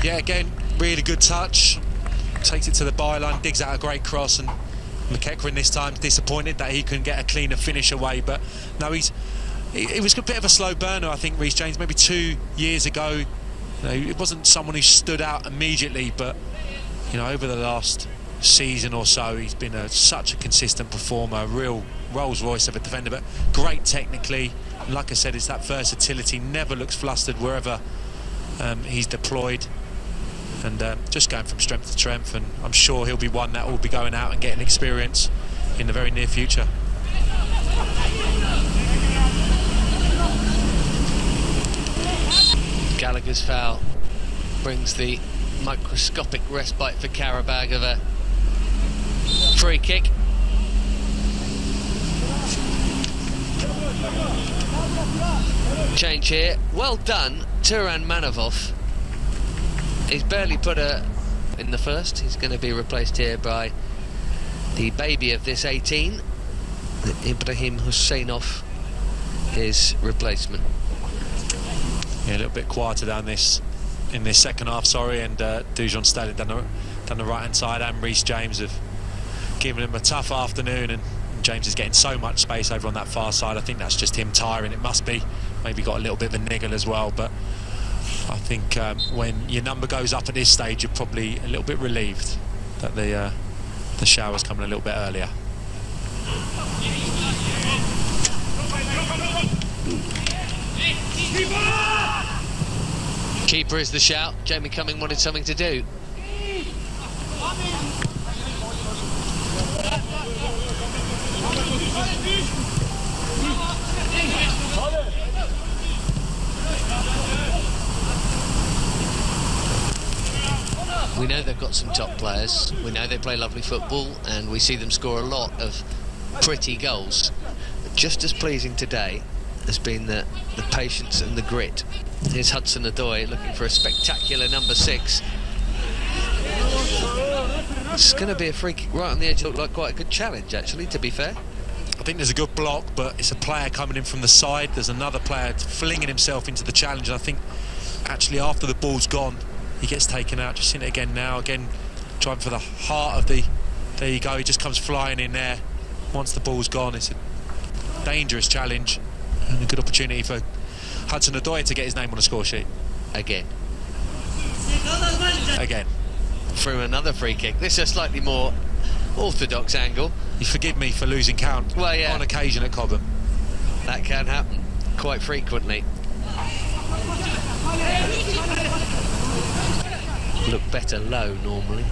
Yeah, again, really good touch. Takes it to the byline, digs out a great cross, and McEachran this time disappointed that he couldn't get a cleaner finish away. But no, it was a bit of a slow burner, I think, Reece James. Maybe 2 years ago, you know, it wasn't someone who stood out immediately, but you know, over the last season or so, he's been such a consistent performer, a real Rolls Royce of a defender, but great technically. And like I said, it's that versatility. Never looks flustered wherever he's deployed, and just going from strength to strength. And I'm sure he'll be one that will be going out and getting experience in the very near future. Gallagher's foul brings the microscopic respite for Qarabagh of a free kick. Change here. Well done, Turan Manovov. He's barely put in the first. He's going to be replaced here by the baby of this 18, Ibrahim Husseinov, his replacement. Yeah, a little bit quieter down in this second half, sorry, and Dujon Stalin down the right hand side, and Reece James have given him a tough afternoon, and James is getting so much space over on that far side. I think that's just him tiring. It must be. Maybe got a little bit of a niggle as well, but I think when your number goes up at this stage, you're probably a little bit relieved that the shower's coming a little bit earlier. Keeper is the shout. Jamie Cumming wanted something to do. We know they've got some top players. We know they play lovely football, and we see them score a lot of pretty goals. But just as pleasing today has been the patience and the grit. Here's Hudson-Odoi looking for a spectacular number 6. It's going to be a free kick right on the edge. It looked like quite a good challenge, actually, to be fair. I think there's a good block, but it's a player coming in from the side. There's another player flinging himself into the challenge, and I think actually after the ball's gone, he gets taken out. Just seeing it again now, again driving for the heart of the... There you go, he just comes flying in there. Once the ball's gone, it's a dangerous challenge and a good opportunity for Hudson-Odoi to get his name on the score sheet. Again. Through another free kick. This is a slightly more orthodox angle. You forgive me for losing count. Well, yeah. On occasion at Cobham. That can happen quite frequently. Look better low normally.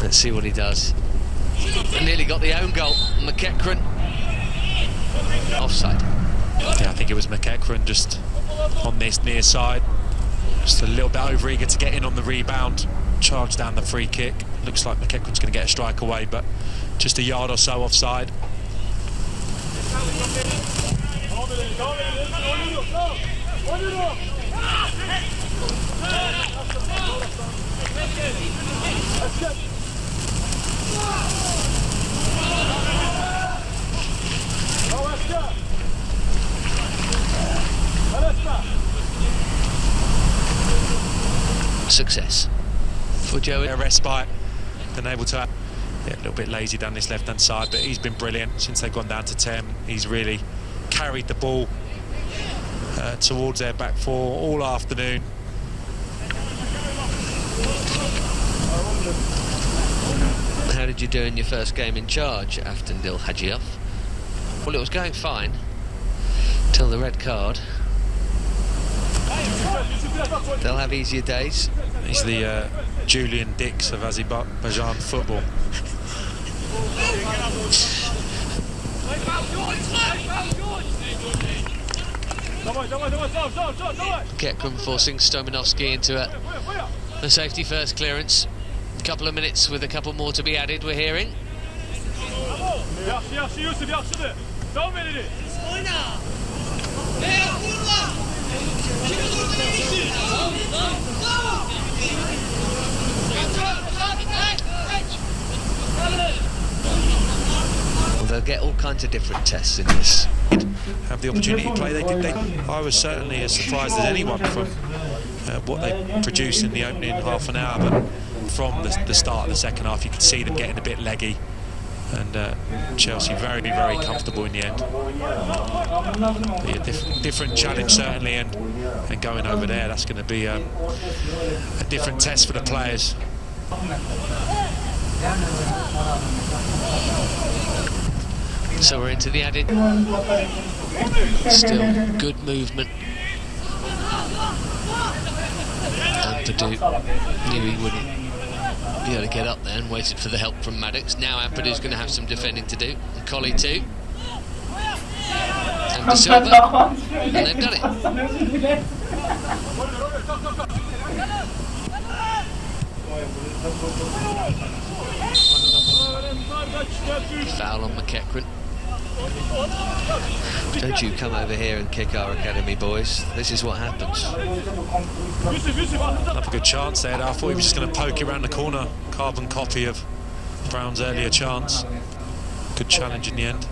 Let's see what he does. Nearly got the own goal. McEachran. Offside. Yeah, I think it was McEachran just on this near side. Just a little bit over eager to get in on the rebound. Charge down the free kick. Looks like McEachran's going to get a strike away, but just a yard or so offside. Success for Joey. A respite, been able to a little bit lazy down this left hand side, but he's been brilliant since they've gone down to 10. He's really carried the ball towards their back four all afternoon. How did you do in your first game in charge, Aftandil Hajioff? Well, it was going fine till the red card. They'll have easier days. He's the Julian Dix of Azerbaijan football. Ketkum forcing Stomanovski into a safety first clearance. A couple of minutes with a couple more to be added, we're hearing. Well, they'll get all kinds of different tests in this. Have the opportunity to play. I was certainly as surprised as anyone from what they produced in the opening half an hour, but from the start of the second half you could see them getting a bit leggy, and Chelsea very, very comfortable in the end. Be a different challenge certainly, and going over there, that's going to be a different test for the players. So we're into the added. Still good movement. And Purdue knew he wouldn't be able to get up there and waited for the help from Maddox. Now Purdue's going to have some defending to do. And Collie too. And De Silva. And they've done it. Foul on McEachran. Don't you come over here and kick our academy, boys. This is what happens. Another good chance there. I thought he was just going to poke it around the corner. Carbon copy of Brown's earlier chance. Good challenge in the end.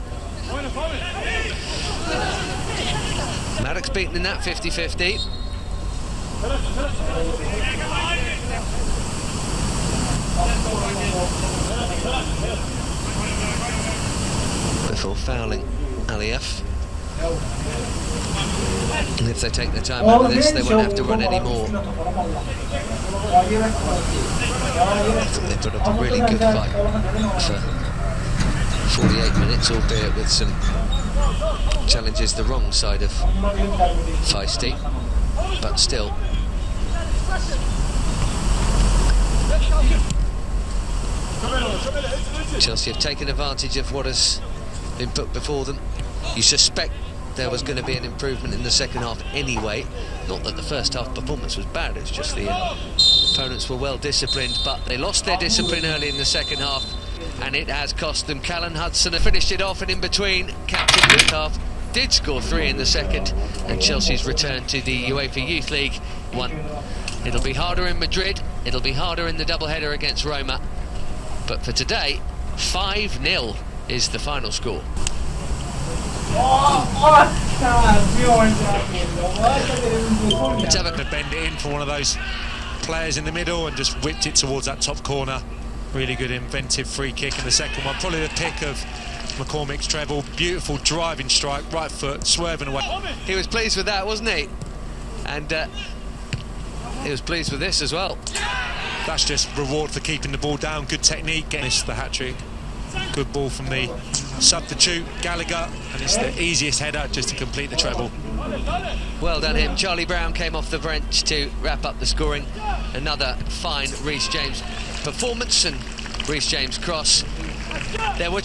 Maddox beaten in that 50-50. Before fouling Aliyev. And if they take their time over this, they won't have to run any more. I think they put up a really good fight for 48 minutes, albeit with some challenges the wrong side of feisty, but still. Chelsea have taken advantage of what has been put before them. You suspect there was going to be an improvement in the second half anyway. Not that the first half performance was bad, it's just the opponents were well disciplined, but they lost their discipline early in the second half, and it has cost them. Callan Hudson finished it off, and in between, captain Whithalf did score 3 in the second, and Chelsea's return to the UEFA Youth League 1. It'll be harder in Madrid, it'll be harder in the doubleheader against Roma, but for today, 5-0 is the final score. Let's have a bend it in for one of those players in the middle and just whipped it towards that top corner. Really good inventive free kick in the second one. Probably the pick of McCormick's treble. Beautiful driving strike, right foot, swerving away. He was pleased with that, wasn't he? And he was pleased with this as well. That's just reward for keeping the ball down. Good technique, getting this the hat-trick. Good ball from the substitute, Gallagher, and it's the easiest header just to complete the treble. Well done him. Charlie Brown came off the bench to wrap up the scoring. Another fine Reece James performance, and Reece James cross. There were